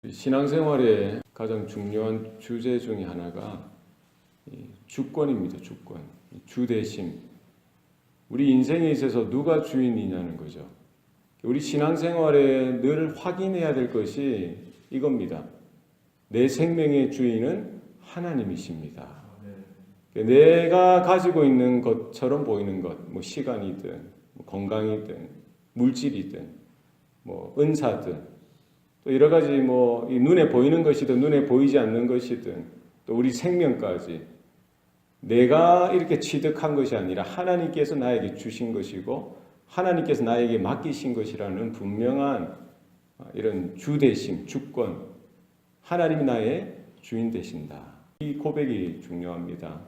신앙생활의 가장 중요한 주제 중에 하나가 주권입니다. 주권, 주대심. 우리 인생에 있어서 누가 주인이냐는 거죠. 우리 신앙생활에 늘 확인해야 될 것이 이겁니다. 내 생명의 주인은 하나님이십니다. 내가 가지고 있는 것처럼 보이는 것, 시간이든 건강이든 물질이든 은사든 또 여러 가지 눈에 보이는 것이든 눈에 보이지 않는 것이든 또 우리 생명까지 내가 이렇게 취득한 것이 아니라 하나님께서 나에게 주신 것이고 하나님께서 나에게 맡기신 것이라는 분명한 이런 주대심, 주권, 하나님이 나의 주인 되신다. 이 고백이 중요합니다.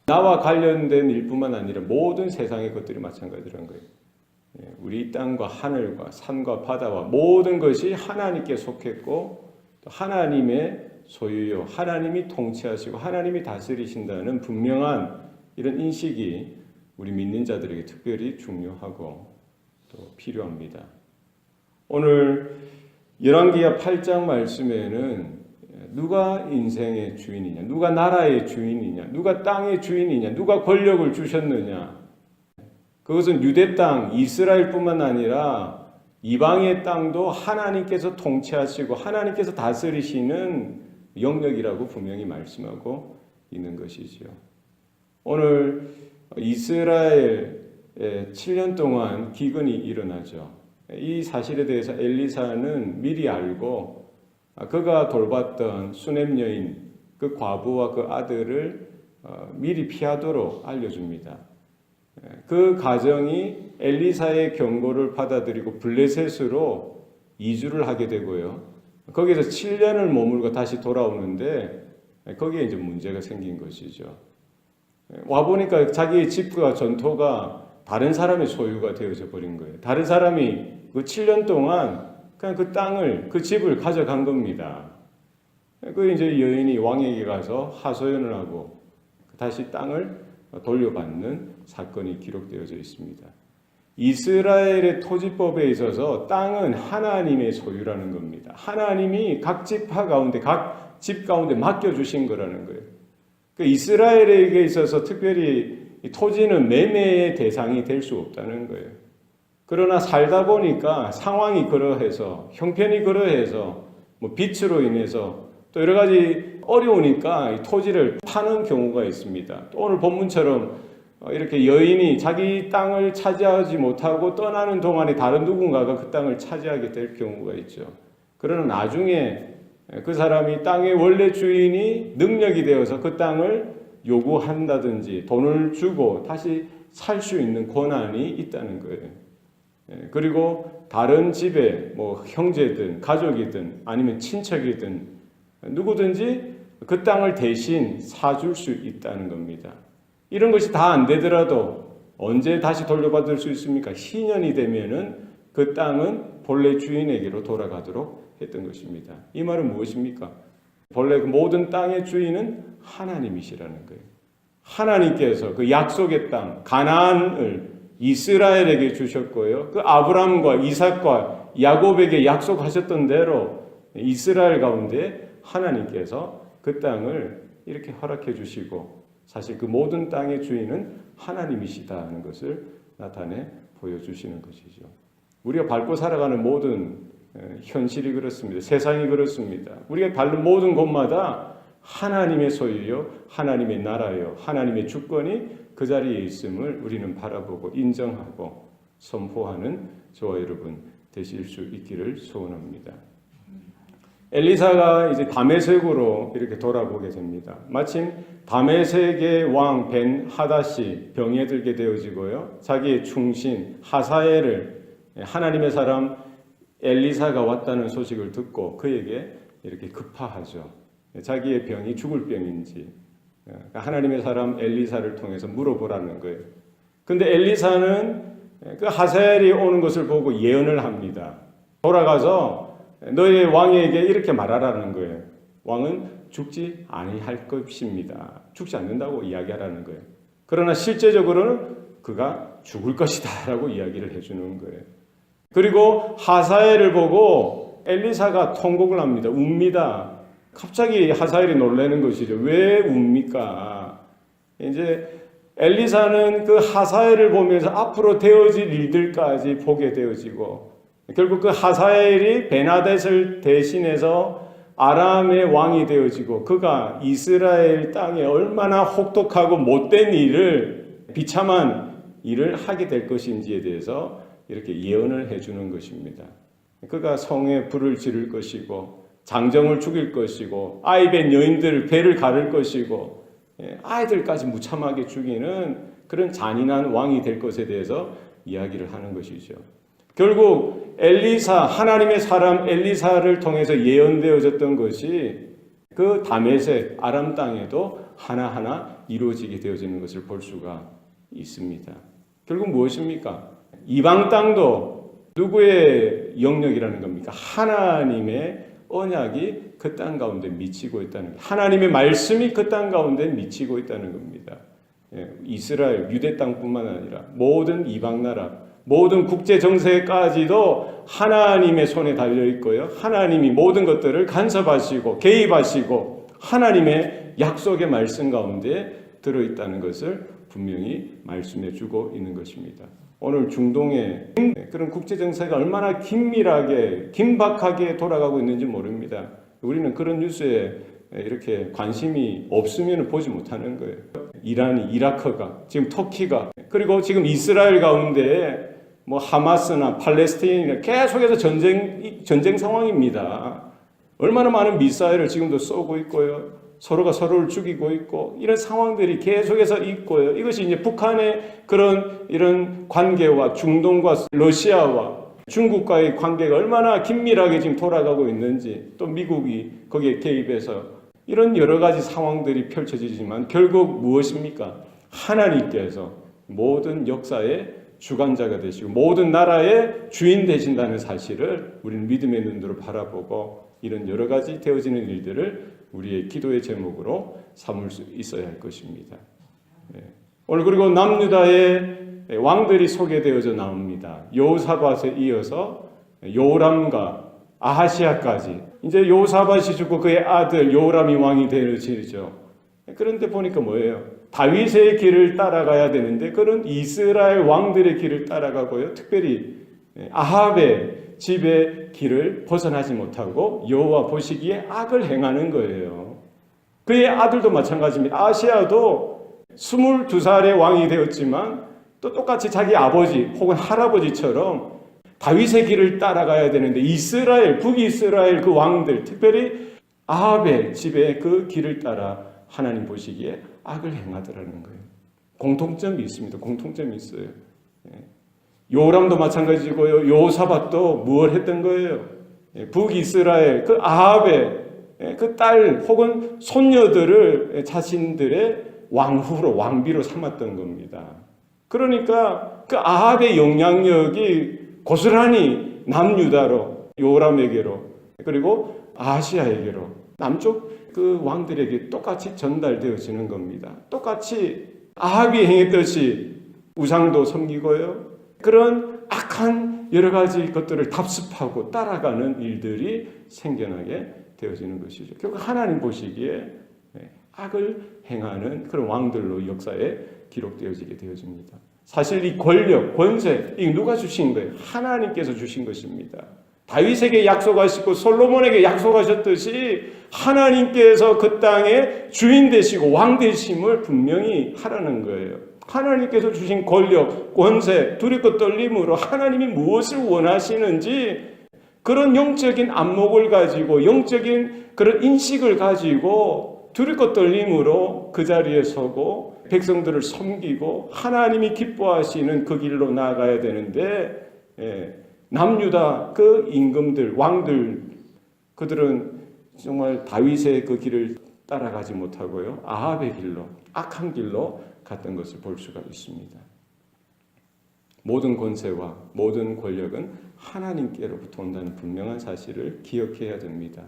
나와 관련된 일뿐만 아니라 모든 세상의 것들이 마찬가지라는 거예요. 우리 땅과 하늘과 산과 바다와 모든 것이 하나님께 속했고 또 하나님의 소유요, 하나님이 통치하시고 하나님이 다스리신다는 분명한 이런 인식이 우리 믿는 자들에게 특별히 중요하고 또 필요합니다. 오늘 열왕기하 8장 말씀에는 누가 인생의 주인이냐, 누가 나라의 주인이냐, 누가 땅의 주인이냐, 누가 권력을 주셨느냐, 그것은 유대 땅, 이스라엘뿐만 아니라 이방의 땅도 하나님께서 통치하시고 하나님께서 다스리시는 영역이라고 분명히 말씀하고 있는 것이죠. 오늘 이스라엘에 7년 동안 기근이 일어나죠. 이 사실에 대해서 엘리사는 미리 알고 그가 돌봤던 수넴 여인, 그 과부와 그 아들을 미리 피하도록 알려줍니다. 그 가정이 엘리사의 경고를 받아들이고 블레셋으로 이주를 하게 되고요. 거기서 7년을 머물고 다시 돌아오는데 거기에 이제 문제가 생긴 것이죠. 와보니까 자기의 집과 전토가 다른 사람의 소유가 되어져 버린 거예요. 다른 사람이 그 7년 동안 그냥 그 땅을, 그 집을 가져간 겁니다. 그 이제 여인이 왕에게 가서 하소연을 하고 다시 땅을 돌려받는 사건이 기록되어져 있습니다. 이스라엘의 토지법에 있어서 땅은 하나님의 소유라는 겁니다. 하나님이 각 지파 가운데, 각 집 가운데 맡겨주신 거라는 거예요. 그 이스라엘에게 있어서 특별히 토지는 매매의 대상이 될 수 없다는 거예요. 그러나 살다 보니까 상황이 그러해서, 형편이 그러해서, 빚으로 인해서 또 여러 가지 어려우니까 토지를 파는 경우가 있습니다. 또 오늘 본문처럼 이렇게 여인이 자기 땅을 차지하지 못하고 떠나는 동안에 다른 누군가가 그 땅을 차지하게 될 경우가 있죠. 그러나 나중에 그 사람이 땅의 원래 주인이 능력이 되어서 그 땅을 요구한다든지 돈을 주고 다시 살 수 있는 권한이 있다는 거예요. 그리고 다른 집에 형제든 가족이든 아니면 친척이든 누구든지 그 땅을 대신 사줄 수 있다는 겁니다. 이런 것이 다 안 되더라도 언제 다시 돌려받을 수 있습니까? 희년이 되면은 그 땅은 본래 주인에게로 돌아가도록 했던 것입니다. 이 말은 무엇입니까? 본래 그 모든 땅의 주인은 하나님이시라는 거예요. 하나님께서 그 약속의 땅 가나안을 이스라엘에게 주셨고요. 그 아브라함과 이삭과 야곱에게 약속하셨던 대로 이스라엘 가운데 하나님께서 그 땅을 이렇게 허락해 주시고 사실 그 모든 땅의 주인은 하나님이시다는 것을 나타내 보여주시는 것이죠. 우리가 밟고 살아가는 모든 현실이 그렇습니다. 세상이 그렇습니다. 우리가 밟는 모든 곳마다 하나님의 소유요, 하나님의 나라요, 하나님의 주권이 그 자리에 있음을 우리는 바라보고 인정하고 선포하는 저와 여러분 되실 수 있기를 소원합니다. 엘리사가 이제 다메섹으로 이렇게 돌아보게 됩니다. 마침 다메섹의 왕 벤 하닷이 병에 들게 되어지고요. 자기의 충신 하사엘을 하나님의 사람 엘리사가 왔다는 소식을 듣고 그에게 이렇게 급파하죠. 자기의 병이 죽을 병인지 하나님의 사람 엘리사를 통해서 물어보라는 거예요. 근데 엘리사는 그 하사엘이 오는 것을 보고 예언을 합니다. 돌아가서 너의 왕에게 이렇게 말하라는 거예요. 왕은 죽지 아니할 것입니다. 죽지 않는다고 이야기하라는 거예요. 그러나 실제적으로는 그가 죽을 것이다 라고 이야기를 해주는 거예요. 그리고 하사엘을 보고 엘리사가 통곡을 합니다. 웁니다. 갑자기 하사엘이 놀라는 것이죠. 왜 웁니까? 이제 엘리사는 그 하사엘을 보면서 앞으로 되어질 일들까지 보게 되어지고, 결국 그 하사엘이 베나댓을 대신해서 아람의 왕이 되어지고, 그가 이스라엘 땅에 얼마나 혹독하고 못된 일을, 비참한 일을 하게 될 것인지에 대해서 이렇게 예언을 해주는 것입니다. 그가 성에 불을 지를 것이고, 장정을 죽일 것이고, 아이벤 여인들 배를 가를 것이고, 아이들까지 무참하게 죽이는 그런 잔인한 왕이 될 것에 대해서 이야기를 하는 것이죠. 결국 엘리사, 하나님의 사람 엘리사를 통해서 예언되어졌던 것이 그 다메섹 아람 땅에도 하나하나 이루어지게 되어지는 것을 볼 수가 있습니다. 결국 무엇입니까? 이방 땅도 누구의 영역이라는 겁니까? 하나님의 언약이 그 땅 가운데 미치고 있다는 것. 하나님의 말씀이 그 땅 가운데 미치고 있다는 겁니다. 이스라엘, 유대 땅뿐만 아니라 모든 이방 나라, 모든 국제 정세까지도 하나님의 손에 달려 있고요. 하나님이 모든 것들을 간섭하시고 개입하시고 하나님의 약속의 말씀 가운데 들어있다는 것을 분명히 말씀해 주고 있는 것입니다. 오늘 중동의 그런 국제 정세가 얼마나 긴밀하게, 긴박하게 돌아가고 있는지 모릅니다. 우리는 그런 뉴스에 이렇게 관심이 없으면 보지 못하는 거예요. 이란이, 이라크가, 지금 터키가, 그리고 지금 이스라엘 가운데 뭐 하마스나 팔레스타인이나 계속해서 전쟁 상황입니다. 얼마나 많은 미사일을 지금도 쏘고 있고요. 서로가 서로를 죽이고 있고 이런 상황들이 계속해서 있고요. 이것이 이제 북한의 이런 관계와 중동과 러시아와 중국과의 관계가 얼마나 긴밀하게 지금 돌아가고 있는지, 또 미국이 거기에 개입해서 이런 여러 가지 상황들이 펼쳐지지만 결국 무엇입니까? 하나님께서 모든 역사의 주관자가 되시고 모든 나라의 주인 되신다는 사실을 우리는 믿음의 눈으로 바라보고 이런 여러 가지 되어지는 일들을 우리의 기도의 제목으로 삼을 수 있어야 할 것입니다. 오늘 그리고 남유다의 왕들이 소개되어져 나옵니다. 여호사밧에 이어서 요람과 아하시아까지, 이제 여호사밧이 죽고 그의 아들 요람이 왕이 되어지죠. 그런데 보니까 뭐예요? 다윗의 길을 따라가야 되는데 그런 이스라엘 왕들의 길을 따라가고요. 특별히 아합의 집의 길을 벗어나지 못하고 여호와 보시기에 악을 행하는 거예요. 그의 아들도 마찬가지입니다. 아시아도 22살의 왕이 되었지만 또 똑같이 자기 아버지 혹은 할아버지처럼 다윗의 길을 따라가야 되는데 이스라엘, 북이스라엘 그 왕들, 특별히 아합의 집의 그 길을 따라 하나님 보시기에 악을 행하더라는 거예요. 공통점이 있습니다. 공통점이 있어요. 요람도 마찬가지고요. 여호사밧도 무엇 했던 거예요? 북이스라엘 그 아합의 그 딸 혹은 손녀들을 자신들의 왕후로, 왕비로 삼았던 겁니다. 그러니까 그 아합의 영향력이 고스란히 남유다로, 요람에게로, 그리고 아시아에게로, 남쪽 그 왕들에게 똑같이 전달되어지는 겁니다. 똑같이 아합이 행했듯이 우상도 섬기고요. 그런 악한 여러 가지 것들을 답습하고 따라가는 일들이 생겨나게 되어지는 것이죠. 결국 하나님 보시기에 악을 행하는 그런 왕들로 역사에 기록되어지게 되어집니다. 사실 이 권력, 권세, 이 누가 주신 거예요? 하나님께서 주신 것입니다. 다윗에게 약속하시고 솔로몬에게 약속하셨듯이 하나님께서 그 땅의 주인 되시고 왕 되심을 분명히 하라는 거예요. 하나님께서 주신 권력, 권세, 두렵고 떨림으로 하나님이 무엇을 원하시는지 그런 영적인 안목을 가지고 영적인 그런 인식을 가지고 두렵고 떨림으로 그 자리에 서고 백성들을 섬기고 하나님이 기뻐하시는 그 길로 나아가야 되는데 남유다 그 임금들, 왕들, 그들은 정말 다윗의 그 길을 따라가지 못하고요. 아합의 길로, 악한 길로 갔던 것을 볼 수가 있습니다. 모든 권세와 모든 권력은 하나님께로부터 온다는 분명한 사실을 기억해야 됩니다.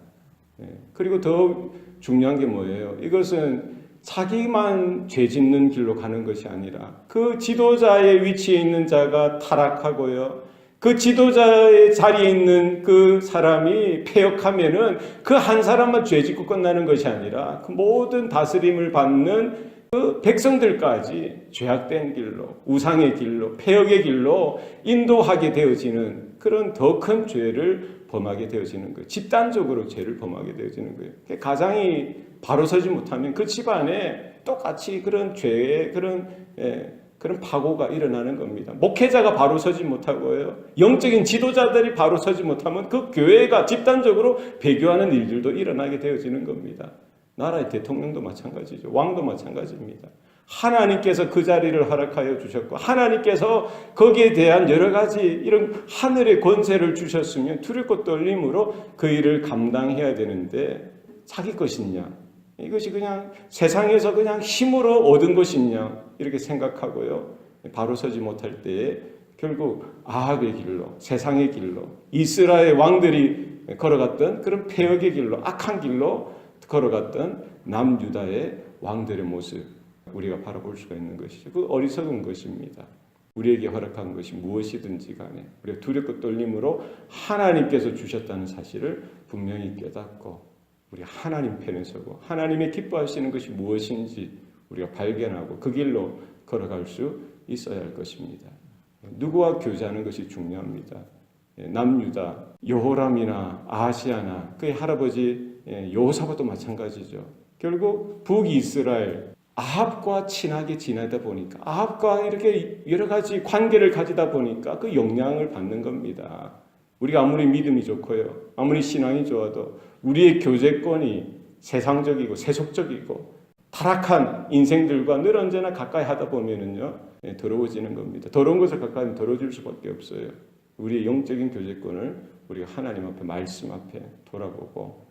그리고 더 중요한 게 뭐예요? 이것은 자기만 죄 짓는 길로 가는 것이 아니라 그 지도자의 위치에 있는 자가 타락하고요. 그 그 지도자의 자리에 있는 그 사람이 패역하면은 그 한 사람만 죄 짓고 끝나는 것이 아니라 그 모든 다스림을 받는 그 백성들까지 죄악된 길로, 우상의 길로, 패역의 길로 인도하게 되어지는 그런 더 큰 죄를 범하게 되어지는 거예요. 집단적으로 죄를 범하게 되어지는 거예요. 가장이 바로 서지 못하면 그 집안에 똑같이 그런 죄의 그런 파고가 일어나는 겁니다. 목회자가 바로 서지 못하고요. 영적인 지도자들이 바로 서지 못하면 그 교회가 집단적으로 배교하는 일들도 일어나게 되어지는 겁니다. 나라의 대통령도 마찬가지죠. 왕도 마찬가지입니다. 하나님께서 그 자리를 허락하여 주셨고 하나님께서 거기에 대한 여러 가지 이런 하늘의 권세를 주셨으면 두렵고 떨림으로 그 일을 감당해야 되는데 자기 것이냐? 이것이 그냥 세상에서 그냥 힘으로 얻은 것이냐? 이렇게 생각하고요. 바로 서지 못할 때에 결국 아합의 길로, 세상의 길로, 이스라엘 왕들이 걸어갔던 그런 패역의 길로, 악한 길로 걸어갔던 남유다의 왕들의 모습 우리가 바라볼 수가 있는 것이죠. 그 어리석은 것입니다. 우리에게 허락한 것이 무엇이든지 간에 우리가 두렵고 떨림으로 하나님께서 주셨다는 사실을 분명히 깨닫고 우리 하나님 편에 서고 하나님의 기뻐하시는 것이 무엇인지 우리가 발견하고 그 길로 걸어갈 수 있어야 할 것입니다. 누구와 교제하는 것이 중요합니다. 남유다, 여호람이나 아하시아나 그의 할아버지 여호사밧도 마찬가지죠. 결국 북이스라엘 아합과 친하게 지내다 보니까 아합과 이렇게 여러 가지 관계를 가지다 보니까 그 영향을 받는 겁니다. 우리가 아무리 믿음이 좋고요, 아무리 신앙이 좋아도 우리의 교제권이 세상적이고 세속적이고 타락한 인생들과 늘 언제나 가까이 하다 보면은요 더러워지는 겁니다. 더러운 것을 가까이 하면 더러워질 수밖에 없어요. 우리의 영적인 교제권을 우리가 하나님 앞에 말씀 앞에 돌아보고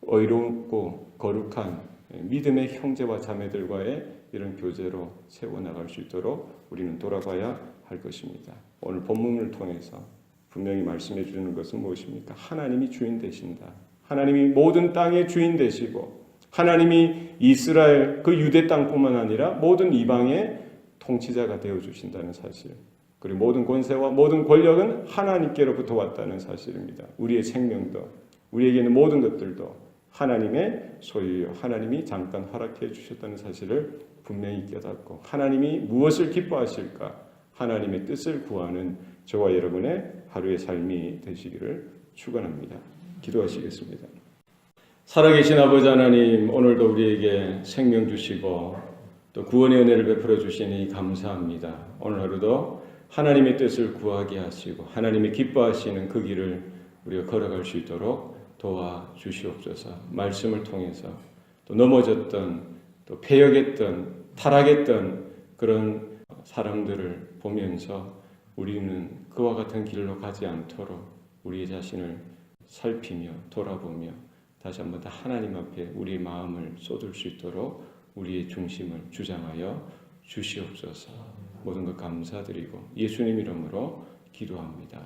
의롭고 거룩한 믿음의 형제와 자매들과의 이런 교제로 세워나갈 수 있도록 우리는 돌아가야 할 것입니다. 오늘 본문을 통해서 분명히 말씀해 주는 것은 무엇입니까? 하나님이 주인 되신다. 하나님이 모든 땅의 주인 되시고 하나님이 이스라엘 그 유대 땅뿐만 아니라 모든 이방의 통치자가 되어주신다는 사실, 그리고 모든 권세와 모든 권력은 하나님께로부터 왔다는 사실입니다. 우리의 생명도 우리에게 있는 모든 것들도 하나님의 소유요 하나님이 잠깐 허락해 주셨다는 사실을 분명히 깨닫고 하나님이 무엇을 기뻐하실까 하나님의 뜻을 구하는 저와 여러분의 하루의 삶이 되시기를 축원합니다. 기도하시겠습니다. 살아계신 아버지 하나님, 오늘도 우리에게 생명 주시고 또 구원의 은혜를 베풀어 주시니 감사합니다. 오늘 하루도 하나님의 뜻을 구하게 하시고 하나님이 기뻐하시는 그 길을 우리가 걸어갈 수 있도록 도와주시옵소서. 말씀을 통해서 또 넘어졌던 또 패역했던 타락했던 그런 사람들을 보면서 우리는 그와 같은 길로 가지 않도록 우리 자신을 살피며 돌아보며 다시 한번 더 하나님 앞에 우리의 마음을 쏟을 수 있도록 우리의 중심을 주장하여 주시옵소서. 모든 것 감사드리고 예수님 이름으로 기도합니다.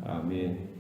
아멘.